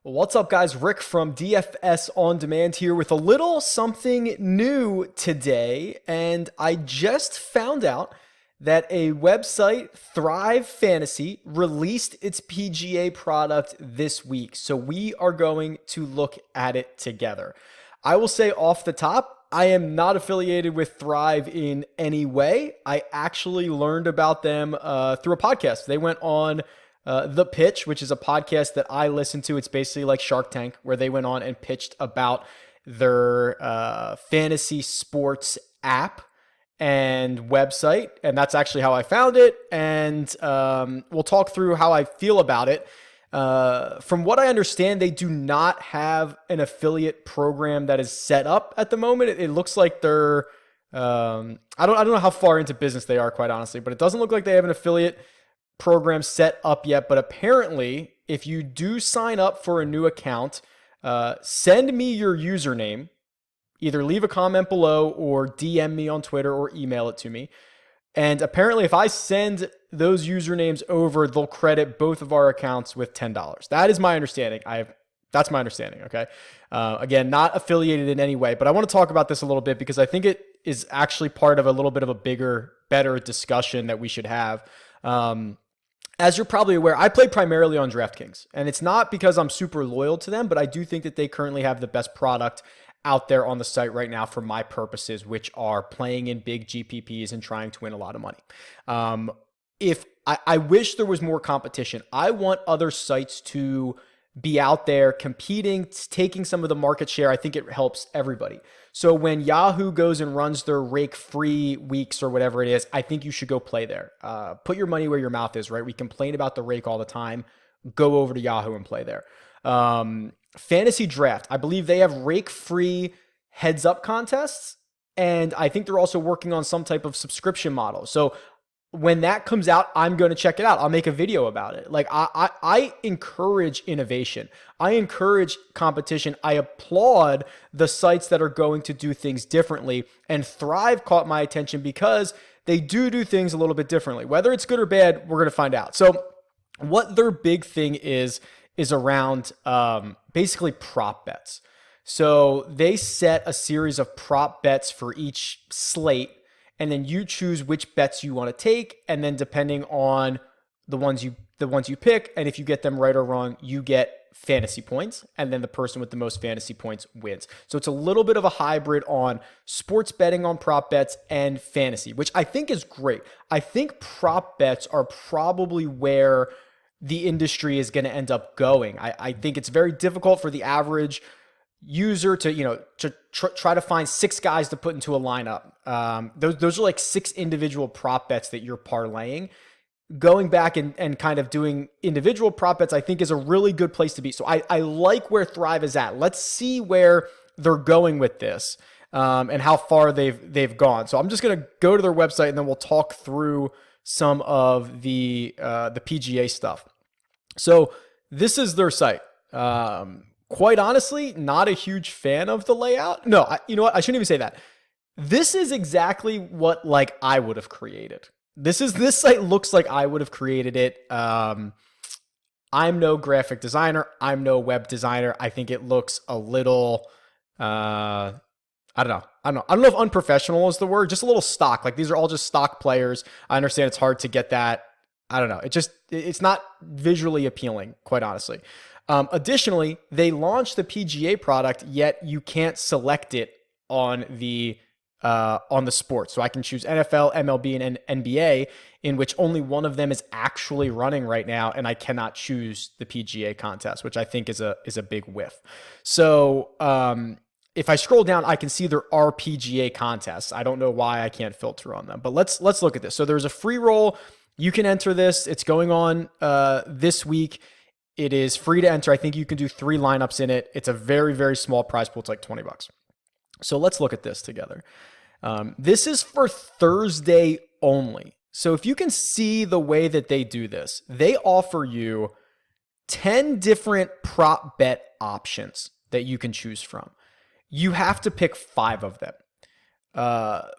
What's up, guys? Rick from DFS On Demand here with a little something new today. And I just found out that a website, Thrive Fantasy, released its PGA product this week. So we are going to look at it together. I will say off the top, I am not affiliated with Thrive in any way. I actually learned about them through a podcast. They went on The Pitch, which is a podcast that I listen to. It's basically like Shark Tank, where they went on and pitched about their fantasy sports app and website. And that's actually how I found it. And we'll talk through how I feel about it. From what I understand, they do not have an affiliate program that is set up at the moment. It looks like they're, I don't know how far into business they are, quite honestly, but it doesn't look like they have an affiliate program set up yet. But apparently, if you do sign up for a new account, send me your username, either leave a comment below or DM me on Twitter or email it to me. And apparently, if I send those usernames over, they'll credit both of our accounts with $10. That is my understanding. That's my understanding. Okay. Again, not affiliated in any way, but I want to talk about this a little bit because I think it is actually part of a little bit of a bigger, better discussion that we should have. As you're probably aware, I play primarily on DraftKings, and it's not because I'm super loyal to them, but I do think that they currently have the best product out there on the site right now for my purposes, which are playing in big GPPs and trying to win a lot of money. If I wish there was more competition, I want other sites to be out there competing, taking some of the market share. I think it helps everybody. So when Yahoo goes and runs their rake free weeks or whatever it is, I think you should go play there. Put your money where your mouth is, right? We complain about the rake all the time. Go over to Yahoo and play there. Fantasy Draft, I believe they have rake free heads up contests. And I think they're also working on some type of subscription model. So when that comes out, I'm going to check it out. I'll make a video about it. Like I encourage innovation. I encourage competition. I applaud the sites that are going to do things differently. And Thrive caught my attention because they do things a little bit differently. Whether it's good or bad, we're going to find out. So what their big thing is around basically prop bets. So they set a series of prop bets for each slate, and then you choose which bets you want to take, and then depending on the ones you pick, and if you get them right or wrong, you get fantasy points, and then the person with the most fantasy points wins. So it's a little bit of a hybrid on sports betting on prop bets and fantasy, which I think is great. I think prop bets are probably where the industry is going to end up going. I think it's very difficult for the average user to try to find six guys to put into a lineup. Those are like six individual prop bets that you're parlaying. Going back and kind of doing individual prop bets, I think is a really good place to be. So I like where Thrive is at. Let's see where they're going with this and how far they've gone. So I'm just going to go to their website and then we'll talk through some of the PGA stuff. So this is their site. Quite honestly, not a huge fan of the layout. No, you know what? I shouldn't even say that. This is exactly what I would have created. This site looks like I would have created it. I'm no graphic designer. I'm no web designer. I think it looks a little, I don't know. I don't know if unprofessional is the word, just a little stock. Like these are all just stock players. I understand it's hard to get that. I don't know. It's not visually appealing, quite honestly. Additionally, they launched the PGA product, yet you can't select it on the sport. So I can choose NFL, MLB, and NBA, in which only one of them is actually running right now, and I cannot choose the PGA contest, which I think is a big whiff. So if I scroll down, I can see there are PGA contests. I don't know why I can't filter on them, but let's look at this. So there's a free roll. You can enter this. It's going on this week. It is free to enter. I think you can do 3 lineups in it. It's a very, very small prize pool. It's like $20. So let's look at this together. This is for Thursday only. So if you can see the way that they do this, they offer you 10 different prop bet options that you can choose from. You have to pick 5 of them.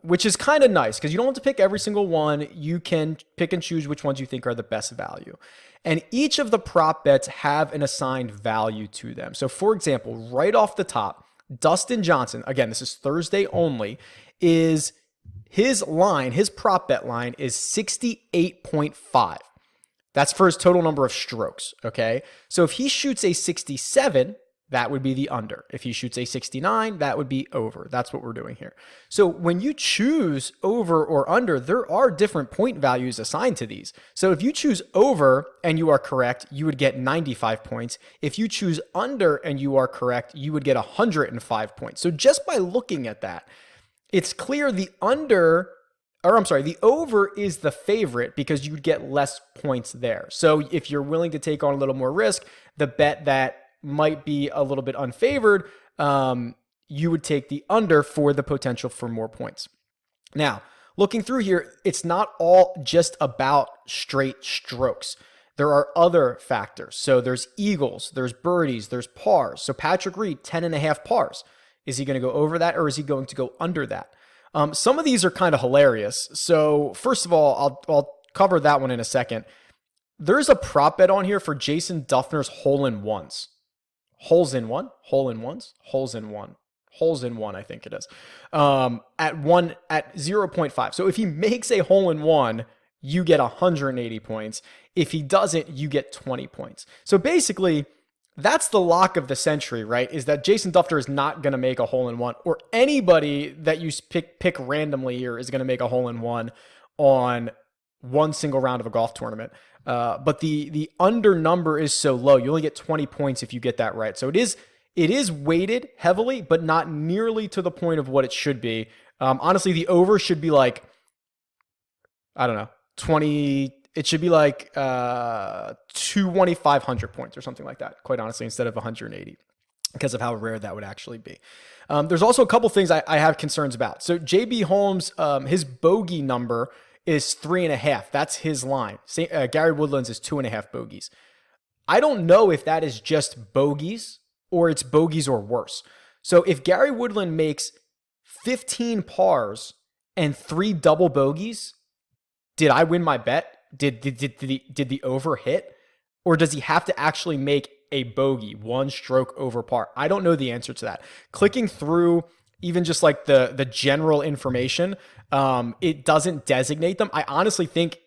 which is kind of nice because you don't have to pick every single one. You can pick and choose which ones you think are the best value. And each of the prop bets have an assigned value to them. So for example, right off the top, Dustin Johnson, again, this is Thursday only, is his line, his prop bet line is 68.5. That's for his total number of strokes, okay? So if he shoots a 67, that would be the under. If he shoots a 69, that would be over. That's what we're doing here. So when you choose over or under, there are different point values assigned to these. So if you choose over and you are correct, you would get 95 points. If you choose under and you are correct, you would get 105 points. So just by looking at that, it's clear the over is the favorite because you'd get less points there. So if you're willing to take on a little more risk, the bet that might be a little bit unfavored, you would take the under for the potential for more points. Now, looking through here, it's not all just about straight strokes. There are other factors. So there's eagles, there's birdies, there's pars. So Patrick Reed, 10.5 pars. Is he going to go over that or is he going to go under that? Some of these are kind of hilarious. So first of all, I'll cover that one in a second. There's a prop bet on here for Jason Duffner's hole-in-ones. Holes-in-one? Hole-in-ones? Holes-in-one. Holes-in-one, I think it is. At 0.5. So if he makes a hole-in-one, you get 180 points. If he doesn't, you get 20 points. So basically, that's the lock of the century, right? Is that Jason Dufner is not going to make a hole-in-one, or anybody that you pick randomly here is going to make a hole-in-one on one single round of a golf tournament. But the under number is so low. You only get 20 points if you get that right. So it is weighted heavily, but not nearly to the point of what it should be. Honestly, the over should be like, I don't know, 20. It should be like 2,500 points or something like that, quite honestly, instead of 180, because of how rare that would actually be. There's also a couple things I have concerns about. So JB Holmes, his bogey number is 3.5. That's his line. Gary Woodland's is 2.5 bogeys. I don't know if that is just bogeys or it's bogeys or worse. So if Gary Woodland makes 15 pars and 3 double bogeys, did I win my bet? Did the over hit? Or does he have to actually make a bogey, 1 stroke over par? I don't know the answer to that. Clicking through even just like the general information, it doesn't designate them. I honestly think,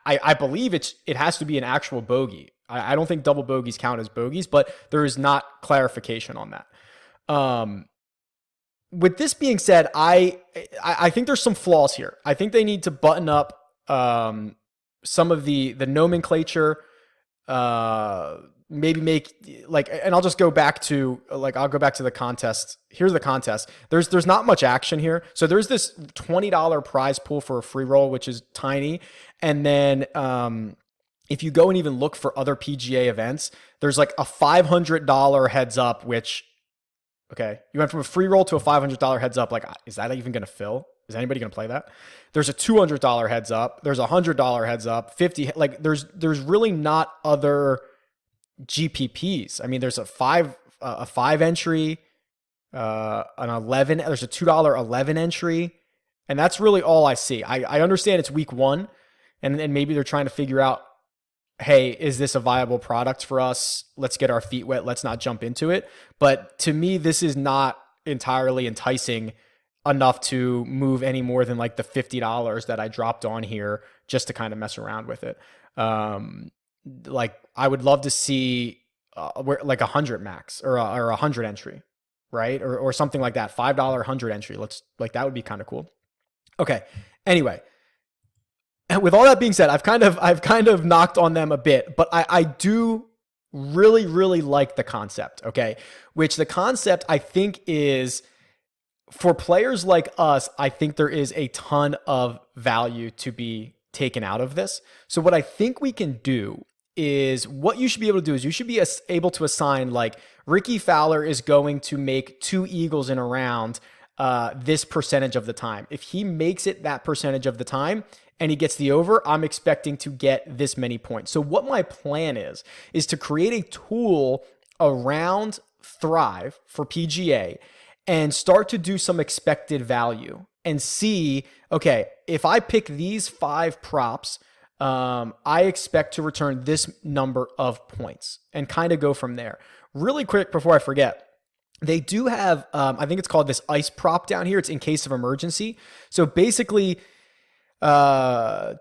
I believe it has to be an actual bogey. I don't think double bogeys count as bogeys, but there is not clarification on that. With this being said, I think there's some flaws here. I think they need to button up some of the nomenclature, maybe make like, and I'll just go back to the contest. Here's the contest. There's not much action here. So there's this $20 prize pool for a free roll, which is tiny. And then, if you go and even look for other PGA events, there's like a $500 heads up, which, okay, you went from a free roll to a $500 heads up. Like, is that even going to fill? Is anybody going to play that? There's a $200 heads up. There's a $100 heads up. 50. Like, there's really not other GPPs. I mean, there's a five entry, an 11. There's a $2 11 entry, and that's really all I see. I understand it's week 1, and maybe they're trying to figure out, hey, is this a viable product for us? Let's get our feet wet. Let's not jump into it. But to me, this is not entirely enticing enough to move any more than like the $50 that I dropped on here just to kind of mess around with it. Like, I would love to see like 100 max or 100 entry, right? Or something like that. $5 100 entry. That would be kind of cool. Okay. Anyway, with all that being said, I've kind of knocked on them a bit, but I do really, really like the concept. Okay. Which the concept I think is, for players like us, I think there is a ton of value to be taken out of this. So what I think we can do is, what you should be able to do is you should be able to assign, like, Ricky Fowler is going to make 2 eagles in a round this percentage of the time. If he makes it that percentage of the time and he gets the over, I'm expecting to get this many points. So what my plan is to create a tool around Thrive for PGA. and start to do some expected value and see, okay, if I pick these 5 props, I expect to return this number of points and kind of go from there. Really quick before I forget, they do have, I think it's called this ice prop down here. It's in case of emergency. So basically, I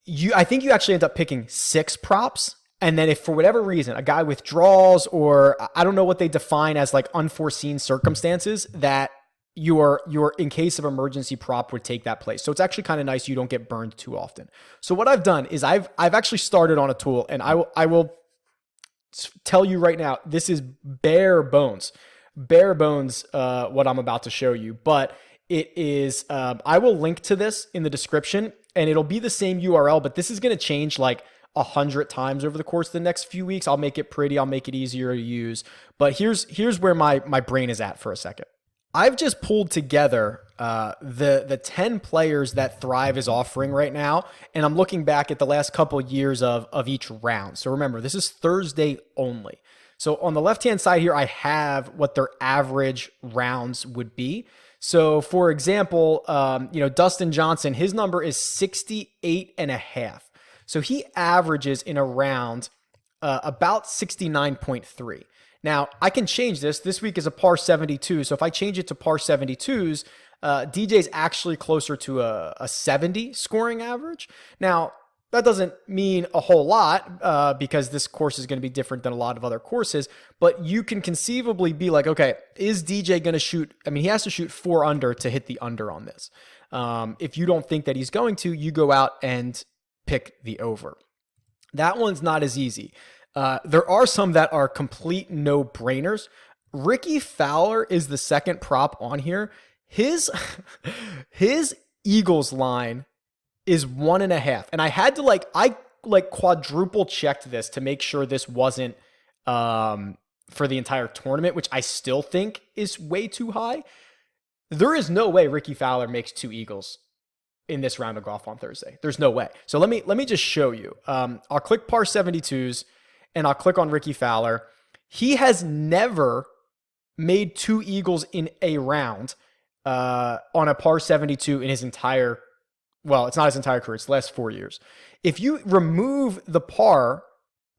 think you actually end up picking 6 props. And then if for whatever reason a guy withdraws, or I don't know what they define as like unforeseen circumstances, that your in case of emergency prop would take that place. So it's actually kind of nice. You don't get burned too often. So what I've done is I've actually started on a tool, and I will tell you right now, this is bare bones what I'm about to show you, but it is, I will link to this in the description, and it'll be the same URL, but this is going to change like 100 times over the course of the next few weeks. I'll make it pretty. I'll make it easier to use. But here's where my brain is at for a second. I've just pulled together the 10 players that Thrive is offering right now, and I'm looking back at the last couple of years of each round. So remember, this is Thursday only. So on the left-hand side here, I have what their average rounds would be. So for example, Dustin Johnson, his number is 68.5. So he averages in a round about 69.3. Now, I can change this. This week is a par 72. So if I change it to par 72s, DJ's actually closer to a 70 scoring average. Now, that doesn't mean a whole lot because this course is going to be different than a lot of other courses. But you can conceivably be like, okay, is DJ going to shoot? I mean, he has to shoot 4 under to hit the under on this. If you don't think that he's going to, you go out and pick the over. That one's not as easy. There are some that are complete no-brainers. Ricky Fowler is the second prop on here. His Eagles line is 1.5. And I had to I quadruple checked this to make sure this wasn't for the entire tournament, which I still think is way too high. There is no way Ricky Fowler makes 2 Eagles in this round of golf on Thursday. There's no way. So let me just show you. I'll click par 72s and I'll click on Ricky Fowler. He has never made 2 Eagles in a round on a par 72 in his entire, well, it's not his entire career, it's the last 4 years. If you remove the par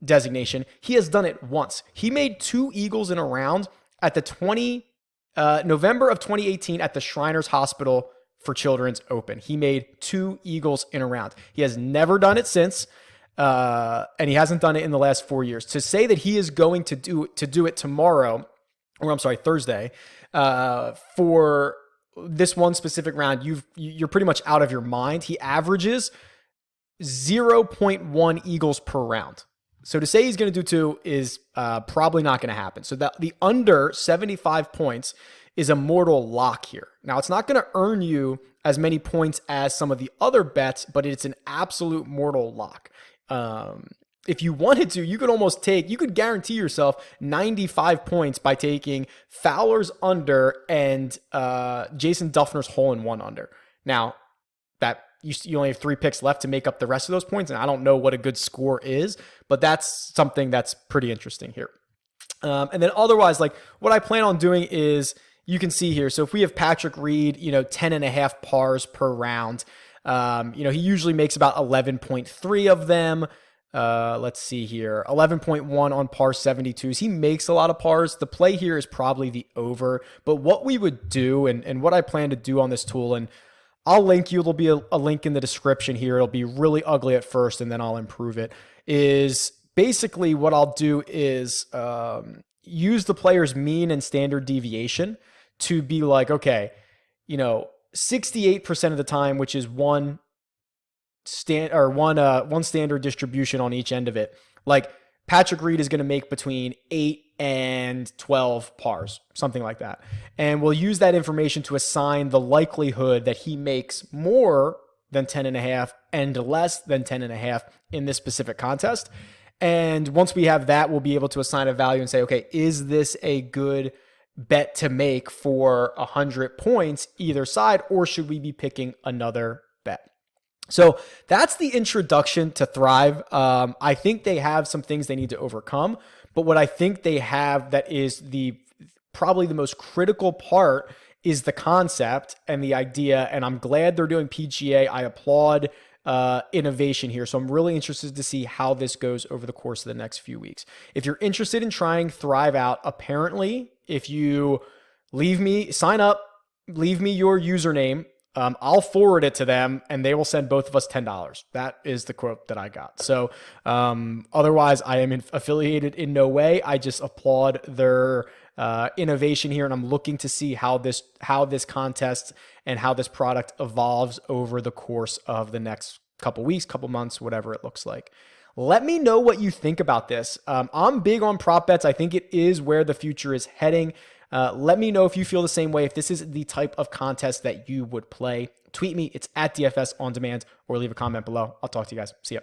designation, he has done it once. He made 2 Eagles in a round at the November of 2018 at the Shriners Hospital for Children's Open. He made 2 Eagles in a round. He has never done it since, and he hasn't done it in the last 4 years. To say that he is going to do it tomorrow, or I'm sorry, Thursday, for this one specific round, you're pretty much out of your mind. He averages 0.1 Eagles per round. So to say he's going to do 2 is probably not going to happen. So that the under 75 points is a mortal lock here. Now, it's not going to earn you as many points as some of the other bets, but it's an absolute mortal lock. If you wanted to, you could guarantee yourself 95 points by taking Fowler's under and Jason Duffner's hole-in-one under. Now, that you only have 3 picks left to make up the rest of those points, and I don't know what a good score is, but that's something that's pretty interesting here. And then otherwise, what I plan on doing is, you can see here, so if we have Patrick Reed, 10.5 pars per round, he usually makes about 11.3 of them. Let's see here, 11.1 on par 72s. He makes a lot of pars. The play here is probably the over, but what we would do and what I plan to do on this tool, and I'll link you, there'll be a link in the description here. It'll be really ugly at first and then I'll improve it, is basically what I'll do is use the player's mean and standard deviation to be like, okay, 68% of the time, which is one standard distribution on each end of it. Like Patrick Reed is going to make between 8 and 12 pars, something like that. And we'll use that information to assign the likelihood that he makes more than 10.5 and less than 10.5 in this specific contest. And once we have that, we'll be able to assign a value and say, okay, is this a good bet to make for 100 points either side, or should we be picking another bet? So that's the introduction to Thrive. I think they have some things they need to overcome, but what I think they have that is the probably the most critical part is the concept and the idea. And I'm glad they're doing PGA. I applaud innovation here. So I'm really interested to see how this goes over the course of the next few weeks. If you're interested in trying Thrive out, apparently, if you sign up, leave me your username, I'll forward it to them and they will send both of us $10. That is the quote that I got. So otherwise, I am affiliated in no way. I just applaud their innovation here, and I'm looking to see how this contest and how this product evolves over the course of the next couple weeks, couple months, whatever it looks like. Let me know what you think about this. I'm big on prop bets. I think it is where the future is heading. Let me know if you feel the same way, if this is the type of contest that you would play. Tweet me. It's at DFS On Demand, or leave a comment below. I'll talk to you guys. See ya.